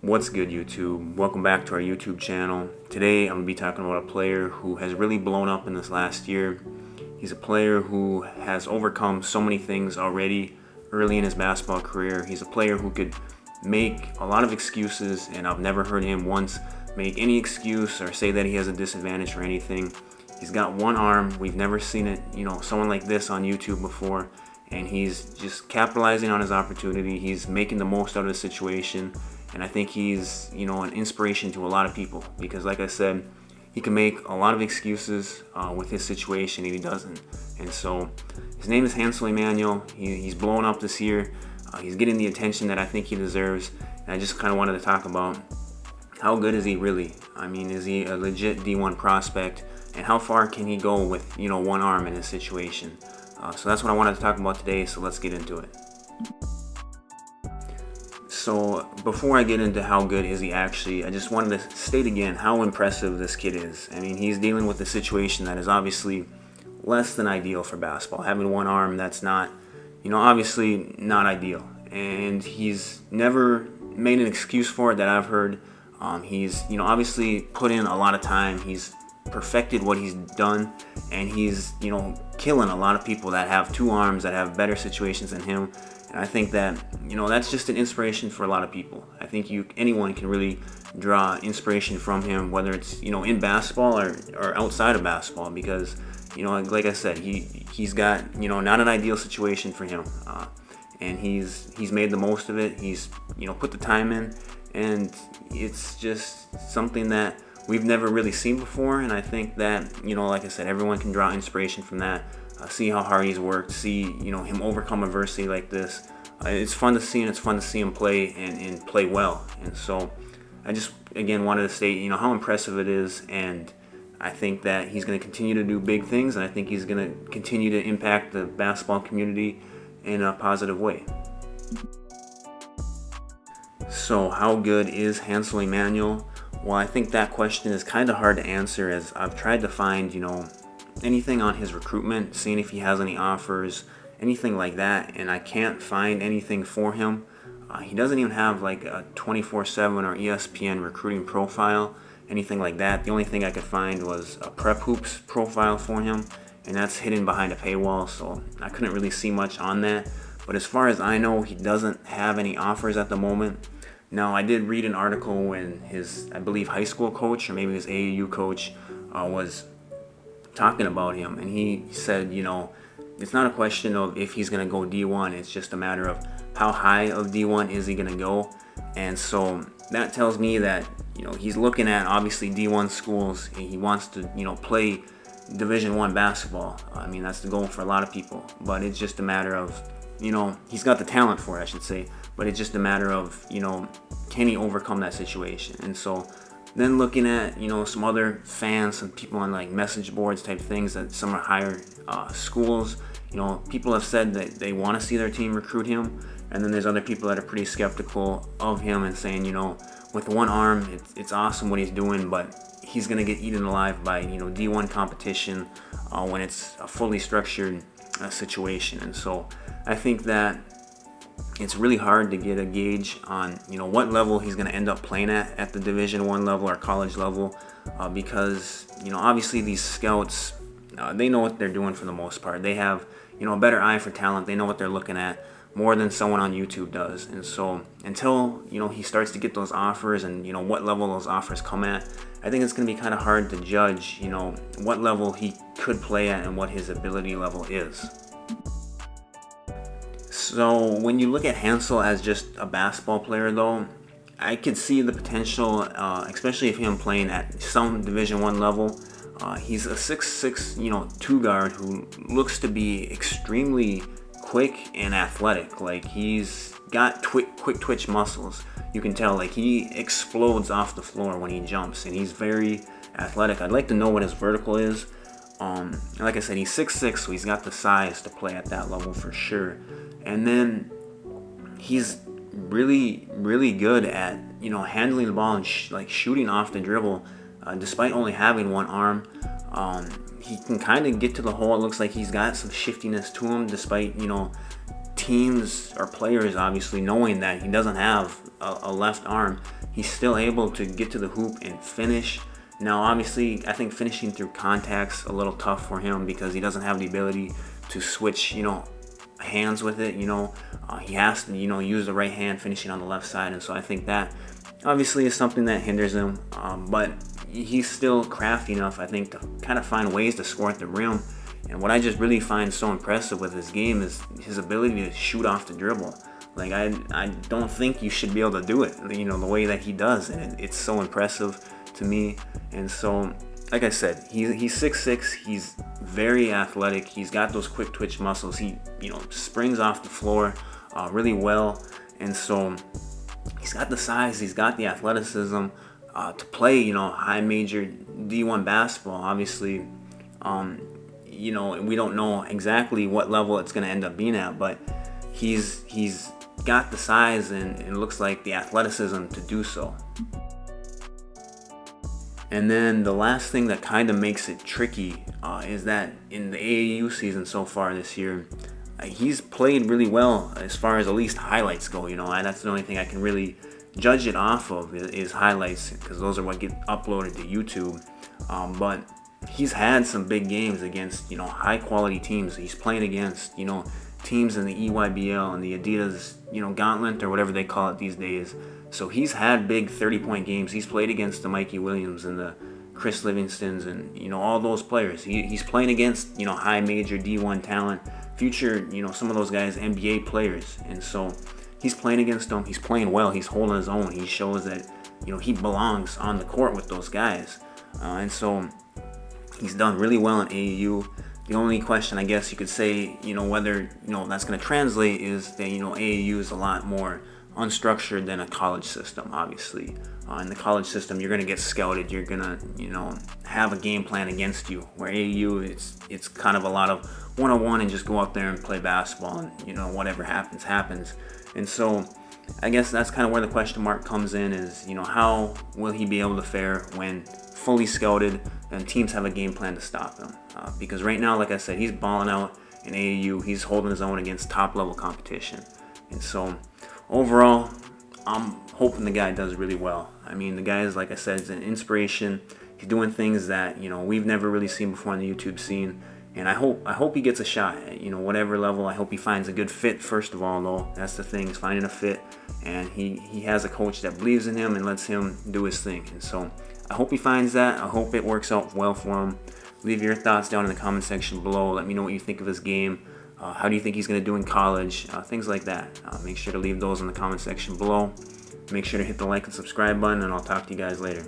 What's good, YouTube? Welcome back to our YouTube channel. Today I'm going to be talking about a player who has really blown up in this last year. He's a player who has overcome so many things already early in his basketball career. He's a player who could make a lot of excuses, and I've never heard him once make any excuse or say that he has a disadvantage or anything. He's got one arm. We've never seen it, someone like this on YouTube before, and he's just capitalizing on his opportunity. He's making the most out of the situation. And I think he's, an inspiration to a lot of people because, like I said, he can make a lot of excuses with his situation, and he doesn't. And so his name is Hansel Emmanuel. He's blowing up this year. He's getting the attention that I think he deserves. And I just kind of wanted to talk about how good is he really? I mean, is he a legit D1 prospect? And how far can he go with, one arm in his situation? So that's what I wanted to talk about today, so let's get into it. So before I get into how good is he actually, I just wanted to state again how impressive this kid is. I mean, he's dealing with a situation that is obviously less than ideal for basketball. Having one arm, that's not, obviously not ideal. And he's never made an excuse for it that I've heard. He's, obviously put in a lot of time. He's perfected what he's done, and he's, killing a lot of people that have two arms, that have better situations than him. And I think that, that's just an inspiration for a lot of people. I think anyone can really draw inspiration from him, whether it's, in basketball or outside of basketball, because, like I said, he's got, not an ideal situation for him. And he's made the most of it. He's, put the time in, and it's just something that we've never really seen before. And I think that, like I said, everyone can draw inspiration from that. See how hard he's worked, see him overcome adversity like this. It's fun to see, and it's fun to see him play and play well. And so I just again wanted to state how impressive it is, and I think that he's going to continue to do big things, and I think he's going to continue to impact the basketball community in a positive way. So how good is Hansel Emmanuel? Well, I think that question is kind of hard to answer, as I've tried to find anything on his recruitment, seeing if he has any offers, anything like that, and I can't find anything for him. He doesn't even have like a 24/7 or ESPN recruiting profile, anything like that. The only thing I could find was a Prep Hoops profile for him, and that's hidden behind a paywall, so I couldn't really see much on that. But as far as I know, he doesn't have any offers at the moment. Now, I did read an article when his, I believe, high school coach or maybe his AAU coach was talking about him, and he said, it's not a question of if he's going to go D1, it's just a matter of how high of D1 is he going to go. And so that tells me that, he's looking at obviously D1 schools. He wants to, play Division I basketball. I mean, that's the goal for a lot of people, but it's just a matter of, he's got the talent for it, I should say, but it's just a matter of, can he overcome that situation? And so then looking at, some other fans, some people on like message boards type things that some are higher schools, people have said that they want to see their team recruit him. And then there's other people that are pretty skeptical of him and saying, with one arm, it's awesome what he's doing, but he's going to get eaten alive by, D1 competition when it's a fully structured situation. And so I think that it's really hard to get a gauge on what level he's going to end up playing at the Division I level or college level, because obviously these scouts, they know what they're doing for the most part. They have a better eye for talent. They know what they're looking at more than someone on YouTube does. And so until he starts to get those offers and what level those offers come at, I think it's going to be kind of hard to judge what level he could play at and what his ability level is. So when you look at Hansel as just a basketball player, though, I could see the potential, especially if him playing at some Division I level. He's a 6'6", two guard who looks to be extremely quick and athletic. Like, he's got quick twitch muscles. You can tell, like, he explodes off the floor when he jumps, and he's very athletic. I'd like to know what his vertical is. Like I said, he's 6'6", so he's got the size to play at that level for sure. And then he's really, really good at, handling the ball and shooting off the dribble, despite only having one arm. He can kind of get to the hole. It looks like he's got some shiftiness to him, despite, teams or players, obviously, knowing that he doesn't have a left arm, he's still able to get to the hoop and finish. Now, obviously, I think finishing through contact's a little tough for him because he doesn't have the ability to switch, hands with it. He has to, use the right hand finishing on the left side. And so I think that obviously is something that hinders him. But he's still crafty enough, I think, to kind of find ways to score at the rim. And what I just really find so impressive with his game is his ability to shoot off the dribble. Like, I don't think you should be able to do it, the way that he does. And it's so impressive to me. And so, like I said, he's 6'6", he's very athletic, he's got those quick twitch muscles, he springs off the floor really well, and so he's got the size, he's got the athleticism to play high major D1 basketball. Obviously, we don't know exactly what level it's going to end up being at, but he's got the size and it looks like the athleticism to do so. And then the last thing that kind of makes it tricky is that in the AAU season so far this year, he's played really well as far as at least highlights go. That's the only thing I can really judge it off of is highlights, because those are what get uploaded to YouTube. But he's had some big games against high quality teams. He's playing against teams in the EYBL and the Adidas gauntlet or whatever they call it these days. So he's had big 30-point games. He's played against the Mikey Williams and the Chris Livingstons and all those players. He's playing against high major D1 talent, future some of those guys NBA players. And so he's playing against them. He's playing well. He's holding his own. He shows that he belongs on the court with those guys. And so he's done really well in AAU. The only question I guess you could say whether that's going to translate is that AAU is a lot more unstructured than a college system. Obviously, in the college system, you're going to get scouted. You're going to have a game plan against you. Where AAU, it's kind of a lot of one-on-one and just go out there and play basketball, and whatever happens. And so I guess that's kind of where the question mark comes in is how will he be able to fare when fully scouted and teams have a game plan to stop him? Because right now, like I said, he's balling out in AAU. He's holding his own against top level competition. And so overall, I'm hoping the guy does really well. I mean, the guy is, like I said, is an inspiration. He's doing things that we've never really seen before on the YouTube scene, and I hope he gets a shot at whatever level. I hope he finds a good fit first of all, though. That's the thing, is finding a fit, and he has a coach that believes in him and lets him do his thing. And so I hope he finds that. I hope it works out well for him. Leave your thoughts down in the comment section below. Let me know what you think of his game. How do you think he's going to do in college? Things like that. Make sure to leave those in the comment section below. Make sure to hit the like and subscribe button, and I'll talk to you guys later.